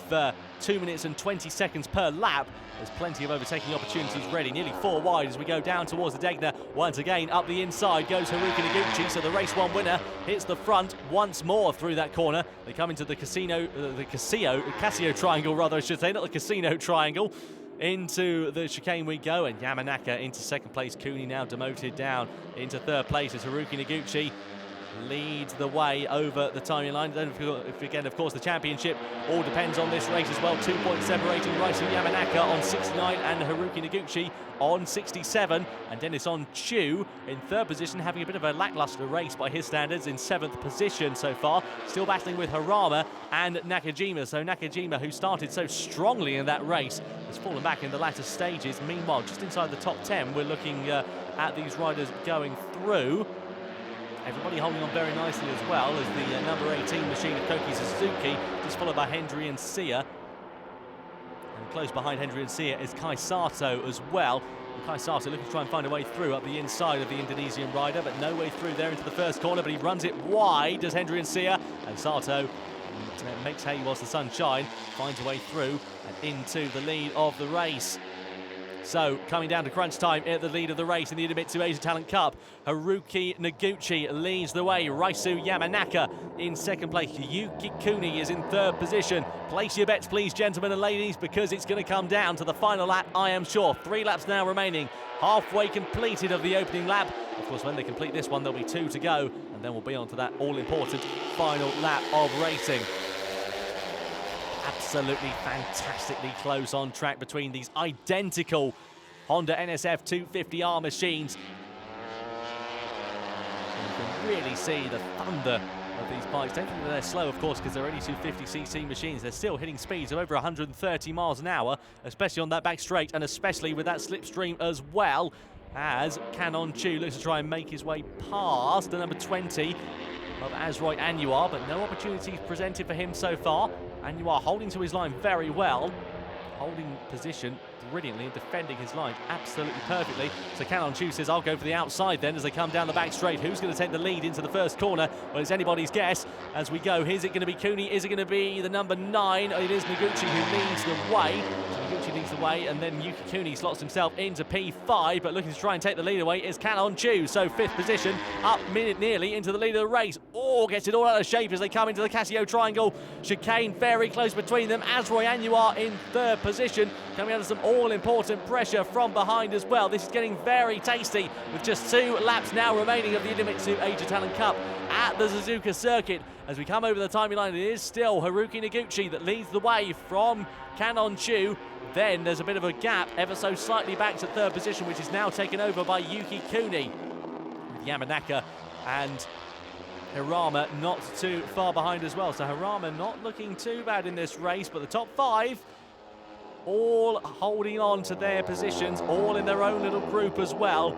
2 minutes and 20 seconds per lap. There's plenty of overtaking opportunities ready. Nearly 4 wide as we go down towards the Degner. Once again, up the inside goes Haruki Noguchi. So the race 1 winner hits the front once more through that corner. They come into the Casio triangle, rather, I should say, not the Casino triangle. Into the chicane we go, and Yamanaka into 2nd place. Cooney now demoted down into 3rd place as Haruki Noguchi leads the way over the timing line. Don't forget, of course, the championship all depends on this race as well. 2 points separating Rui Su Yamanaka on 69 and Haruki Noguchi on 67. And Dennis On Chu in 3rd position, having a bit of a lackluster race by his standards, in 7th position so far. Still battling with Hirama and Nakajima. So Nakajima, who started so strongly in that race, has fallen back in the latter stages. Meanwhile, just inside the top 10, we're looking at these riders going through. Everybody holding on very nicely as well as the number 18 machine of Koki Suzuki, just followed by Hendren-Sia. And close behind Hendren-Sia is Kai Sato as well. Kai Sato looking to try and find a way through up the inside of the Indonesian rider, but no way through there into the first corner, but he runs it wide, does Hendrian Sia, and Sato makes hay whilst the sun shines, finds a way through and into the lead of the race. So, coming down to crunch time at the lead of the race in the Idemitsu Asia Talent Cup, Haruki Noguchi leads the way. Rui Su Yamanaka in second place. Yuki Kuni is in third position. Place your bets, please, gentlemen and ladies, because it's going to come down to the final lap, I am sure. 3 laps now remaining. Halfway completed of the opening lap. Of course, when they complete this one, there'll be 2 to go, and then we'll be on to that all-important final lap of racing. Absolutely fantastically close on track between these identical Honda NSF 250R machines. You can really see the thunder of these bikes. Don't think that they're slow, of course, because they're only 250cc machines. They're still hitting speeds of over 130 miles an hour, especially on that back straight, and especially with that slipstream as well, as Canon Chu looks to try and make his way past the number 20 of Azroy Anwar, but no opportunities presented for him so far. Anwar holding to his line very well, holding position brilliantly and defending his line absolutely perfectly. So Canon Chu says, I'll go for the outside then as they come down the back straight. Who's going to take the lead into the first corner? Well, it's anybody's guess as we go. Is it going to be Kuni? Is it going to be the number 9? It is Noguchi who leads the way. Noguchi leads the way, and then Yuki Kuni slots himself into P5, but looking to try and take the lead away is Canon Chu. So 5th position, up nearly into the lead of the race. Oh, gets it all out of shape as they come into the Casio triangle. Chicane very close between them. Azroy Anwar in 3rd position, coming under some all-important pressure from behind as well. This is getting very tasty with just 2 laps now remaining of the Idemitsu Asia Talent Cup at the Suzuka circuit. As we come over the timing line, it is still Haruki Noguchi that leads the way from Canon Chu. Then there's a bit of a gap, ever so slightly back to 3rd position, which is now taken over by Yuki Kuni. Yamanaka and Hirama not too far behind as well. So Hirama not looking too bad in this race, but the top 5 all holding on to their positions, all in their own little group as well.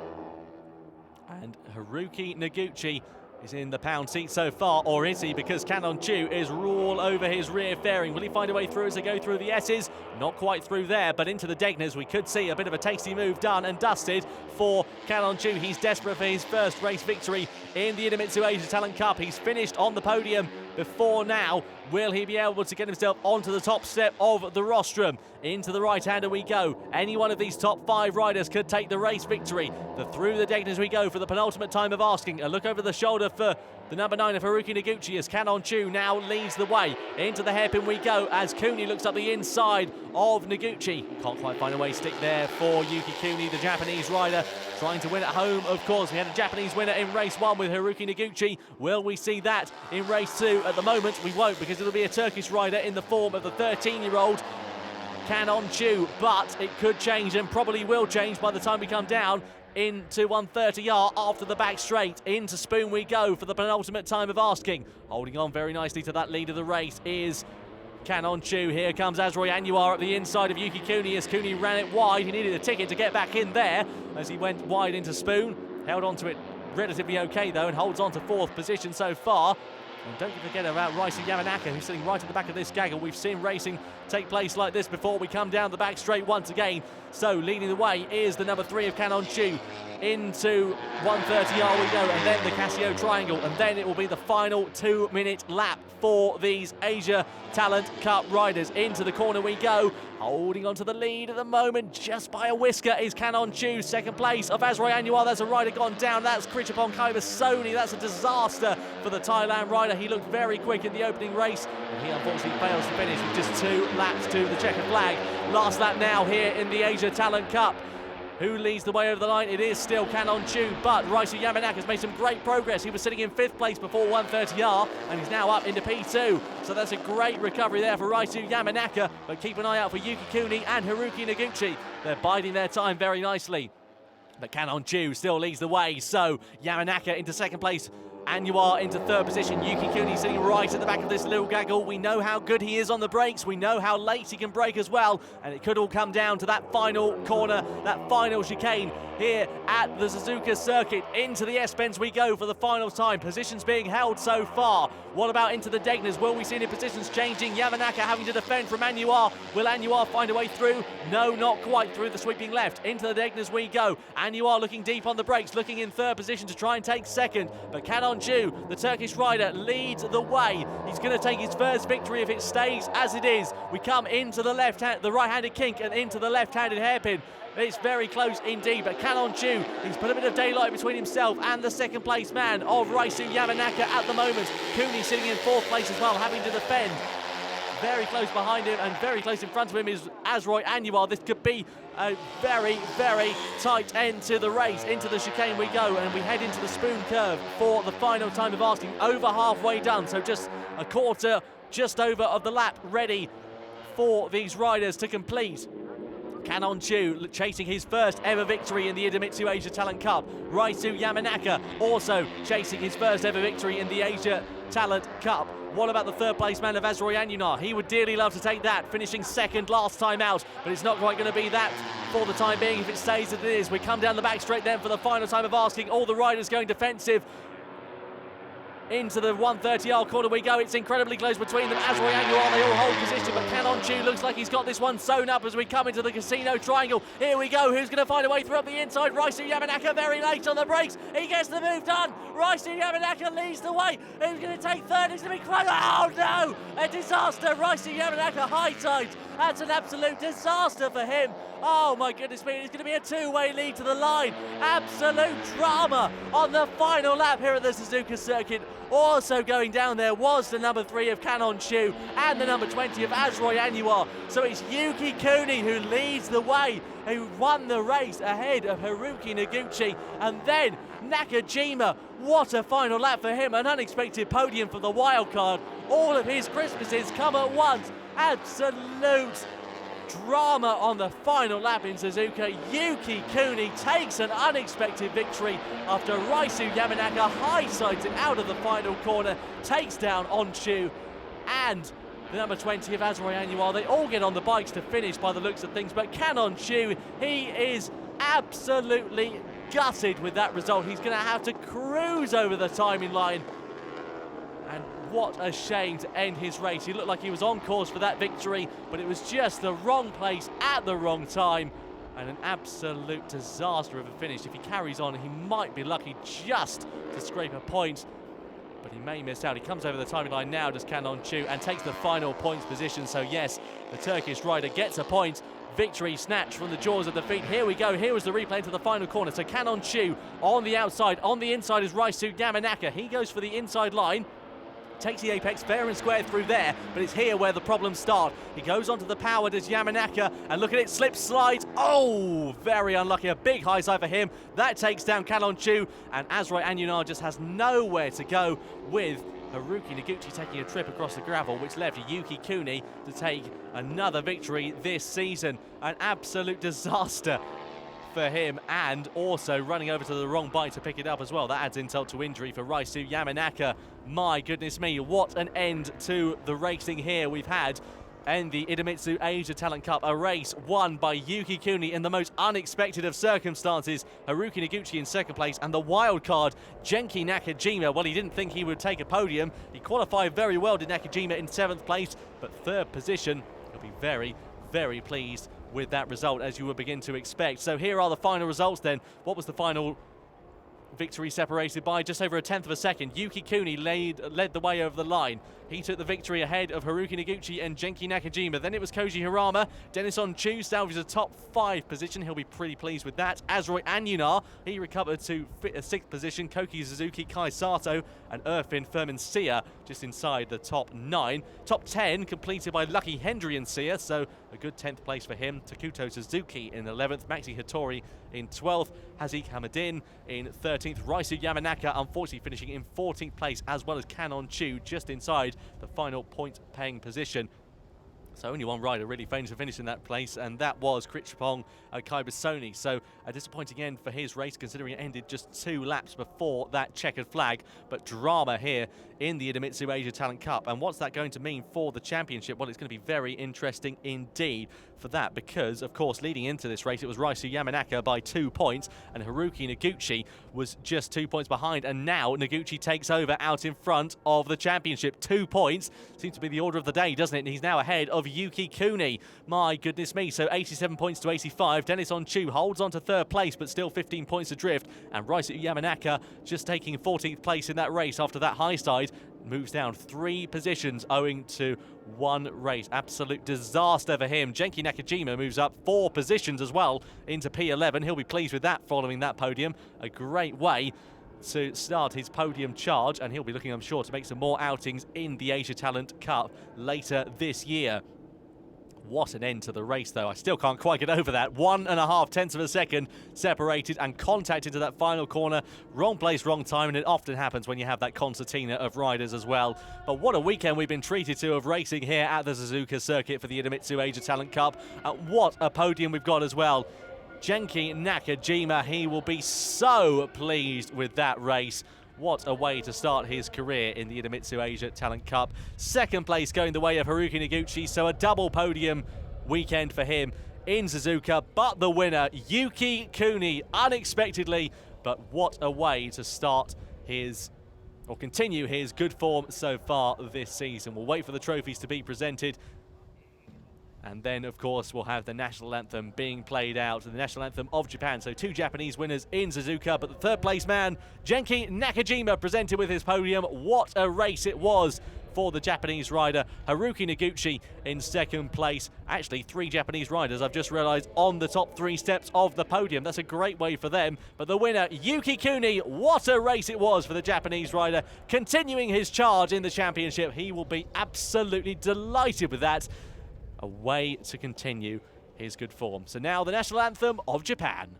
And Haruki Noguchi is in the pound seat so far, or is he? Because Canon Chu is all over his rear fairing. Will he find a way through as they go through the S's? Not quite through there, but into the Degnas. We could see a bit of a tasty move done and dusted for Canon Chu. He's desperate for his first race victory in the Idemitsu Asia Talent Cup. He's finished on the podium before now. Will he be able to get himself onto the top step of the rostrum? Into the right-hander we go. Any one of these top 5 riders could take the race victory. Through the Degnas we go for the penultimate time of asking. A look over the shoulder for the number 9 of Haruki Noguchi as Canon Chu now leads the way. Into the hairpin we go as Kuni looks up the inside of Noguchi. Can't quite find a way stick there for Yuki Kuni, the Japanese rider, trying to win at home, of course. We had a Japanese winner in race 1 with Haruki Noguchi. Will we see that in race 2? At the moment, we won't, because it'll be a Turkish rider in the form of the 13-year-old Canon Chu, but it could change and probably will change by the time we come down into 130R after the back straight. Into Spoon we go for the penultimate time of asking. Holding on very nicely to that lead of the race is Canon Chu. Here comes Azroy Anwar at the inside of Yuki Kuni as Kuni ran it wide. He needed a ticket to get back in there as he went wide into Spoon. Held on to it relatively okay though and holds on to 4th position so far. And don't forget about Rui Su Yamanaka, who's sitting right at the back of this gaggle. We've seen racing take place like this before. We come down the back straight once again. So leading the way is the number 3 of Canon Chu. Into 130R we go, and then the Casio triangle, and then it will be the final 2-minute lap for these Asia Talent Cup riders. Into the corner we go, holding on to the lead at the moment, just by a whisker is Canon Chu. 2nd place of Azroy Anwar. That's a rider gone down. That's Krichapong Kaibasoni. That's a disaster for the Thailand rider. He looked very quick in the opening race, and he unfortunately fails to finish with just 2 laps to the checkered flag. Last lap now here in the Asia Talent Cup. Who leads the way over the line? It is still Canon Chu, but Rui Su Yamanaka has made some great progress. He was sitting in 5th place before 130R, and he's now up into P2. So that's a great recovery there for Rui Su Yamanaka, but keep an eye out for Yuki Kuni and Haruki Noguchi. They're biding their time very nicely. But Canon Chu still leads the way, so Yamanaka into 2nd place Anwar into third position. Yuki Kuni sitting right at the back of this little gaggle. We know how good he is on the brakes. We know how late he can brake as well. And it could all come down to that final corner, that final chicane here at the Suzuka circuit. Into the S-bends we go for the final time. Positions being held so far. What about into the Degners? Will we see any positions changing? Yamanaka having to defend from Anwar. Will Anwar find a way through? No, not quite through the sweeping left. Into the Degners we go. Anwar looking deep on the brakes, looking in third position to try and take second. But Canon Ju, the Turkish rider, leads the way. He's going to take his first victory if it stays as it is. We come into the the right-handed kink and into the left-handed hairpin. It's very close indeed, but Canon Chu, he's put a bit of daylight between himself and the second place man of Rui Su Yamanaka at the moment. Kuni sitting in fourth place as well, having to defend. Very close behind him and very close in front of him is Azroy Anwar. This could be a very, very tight end to the race. Into the chicane we go and we head into the spoon curve for the final time of asking. Over halfway done, so just a quarter, just over of the lap ready for these riders to complete. Canon Chu chasing his first ever victory in the Idemitsu Asia Talent Cup. Rui Su Yamanaka also chasing his first ever victory in the Asia Talent Cup. What about the third place man of Azroy Anwar? He would dearly love to take that, finishing second last time out, but it's not quite going to be that for the time being if it stays as it is. We come down the back straight then for the final time of asking. All the riders going defensive. Into the 130R corner we go. It's incredibly close between them. Azroy Anwar, they all hold position, but Canon Chu looks like he's got this one sewn up as we come into the casino triangle. Here we go. Who's going to find a way through up the inside? Rui Su Yamanaka very late on the brakes. He gets the move done. Rui Su Yamanaka leads the way. Who's going to take third? It's going to be close. Oh no! A disaster. Rui Su Yamanaka high tight. That's an absolute disaster for him. Oh my goodness me, it's going to be a two-way lead to the line. Absolute drama on the final lap here at the Suzuka circuit. Also going down there was the number 3 of Canon Chu and the number 20 of Azroy Anwar. So it's Yuki Kuni who leads the way, who won the race ahead of Haruki Noguchi. And then Nakajima, what a final lap for him. An unexpected podium for the wildcard. All of his Christmases come at once. Absolute drama on the final lap in Suzuka. Yuki Kuni takes an unexpected victory after Rui Su Yamanaka high-sighted out of the final corner, takes down Onchu and the number 20 of Azroy Anwar. They all get on the bikes to finish by the looks of things, but Canon Chu, he is absolutely gutted with that result. He's going to have to cruise over the timing line. And what a shame to end his race. He looked like he was on course for that victory, but it was just the wrong place at the wrong time. And an absolute disaster of a finish. If he carries on, he might be lucky just to scrape a point, but he may miss out. He comes over the timing line now, does Canon Chu, and takes the final points position. So yes, the Turkish rider gets a point. Victory snatched from the jaws of defeat. Here we go. Here was the replay into the final corner. So Canon Chu on the outside. On the inside is Rui Su Yamanaka. He goes for the inside line. Takes the apex fair and square through there, but it's here where the problems start. He goes onto the power, does Yamanaka, and look at it, slip slides. Oh, very unlucky. A big high side for him. That takes down Canon Chu, and Azroy Anwar just has nowhere to go with Haruki Noguchi taking a trip across the gravel, which left Yuki Kuni to take another victory this season. An absolute disaster for him, and also running over to the wrong bike to pick it up as well. That adds insult to injury for Rui Su Yamanaka. My goodness me, what an end to the racing here we've had in the Idemitsu Asia Talent Cup, a race won by Yuki Kuni in the most unexpected of circumstances. Haruki Noguchi in second place, and the wild card, Genki Nakajima. Well, he didn't think he would take a podium. He qualified very well, did Nakajima, in 7th place, but 3rd position. He'll be very, very pleased with that result, as you would begin to expect. So here are the final results then. What was the final victory separated by? Just over a tenth of a second. Yuki Kuni led the way over the line. He took the victory ahead of Haruki Noguchi and Genki Nakajima. Then it was Koji Hirama. Dennis Onchu salvaged a top 5 position. He'll be pretty pleased with that. Azroy Anwar, he recovered to 6th position. Koki Suzuki, Kai Sato, and Irfin Firmin-Sia just inside the top 9. Top 10 completed by Lucky Hendry-Sia, so a good 10th place for him. Takuto Suzuki in 11th. Maxi Hattori in 12th. Hazik Hamadin in 13th. Rui Su Yamanaka, unfortunately, finishing in 14th place, as well as Canon Chu, just inside the final point-paying position. So only one rider really failed to finish in that place, and that was Krichapong Kaibasoni. So a disappointing end for his race, considering it ended just 2 laps before that checkered flag. But drama here in the Idemitsu Asia Talent Cup. And what's that going to mean for the championship? Well, it's going to be very interesting indeed for that, because, of course, leading into this race, it was Rui Su Yamanaka by 2 points, and Haruki Noguchi was just 2 points behind. And now Noguchi takes over out in front of the championship. 2 points seems to be the order of the day, doesn't it? And he's now ahead of Yuki Kuni. My goodness me. So 87 points to 85. Dennis Onchu holds on to 3rd place, but still 15 points adrift. And Rui Su Yamanaka just taking 14th place in that race after that high side. Moves down 3 positions owing to 1 race. Absolute disaster for him. Genki Nakajima moves up 4 positions as well into P11. He'll be pleased with that following that podium. A great way to start his podium charge, and he'll be looking, I'm sure, to make some more outings in the Asia Talent Cup later this year. What an end to the race, though. I still can't quite get over that. 1.5 tenths of a second separated and contact into that final corner. Wrong place, wrong time, and it often happens when you have that concertina of riders as well. But what a weekend we've been treated to of racing here at the Suzuka circuit for the Idemitsu Asia Talent Cup. What a podium we've got as well. Genki Nakajima, he will be so pleased with that race. What a way to start his career in the Idemitsu Asia Talent Cup. 2nd place going the way of Haruki Noguchi, so a double podium weekend for him in Suzuka. But the winner, Yuki Kuni, unexpectedly. But what a way to start his, or continue his good form so far this season. We'll wait for the trophies to be presented. And then, of course, we'll have the national anthem being played out, the national anthem of Japan. So 2 Japanese winners in Suzuka, but the 3rd place man, Genki Nakajima, presented with his podium. What a race it was for the Japanese rider. Haruki Noguchi in 2nd place. Actually, 3 Japanese riders, I've just realised, on the top 3 steps of the podium. That's a great way for them. But the winner, Yuki Kuni, what a race it was for the Japanese rider. Continuing his charge in the championship. He will be absolutely delighted with that. A way to continue his good form. So now the national anthem of Japan.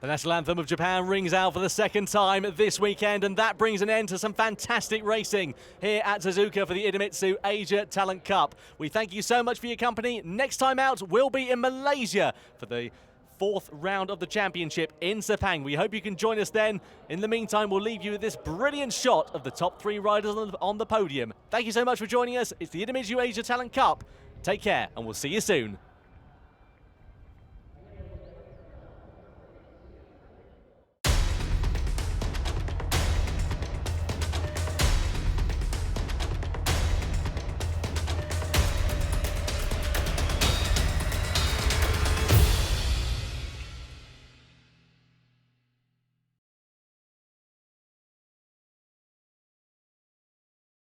The national anthem of Japan rings out for the 2nd time this weekend, and that brings an end to some fantastic racing here at Suzuka for the Idemitsu Asia Talent Cup. We thank you so much for your company. Next time out, we'll be in Malaysia for the 4th round of the championship in Sepang. We hope you can join us then. In the meantime, we'll leave you with this brilliant shot of the top 3 riders on the podium. Thank you so much for joining us. It's the Idemitsu Asia Talent Cup. Take care, and we'll see you soon.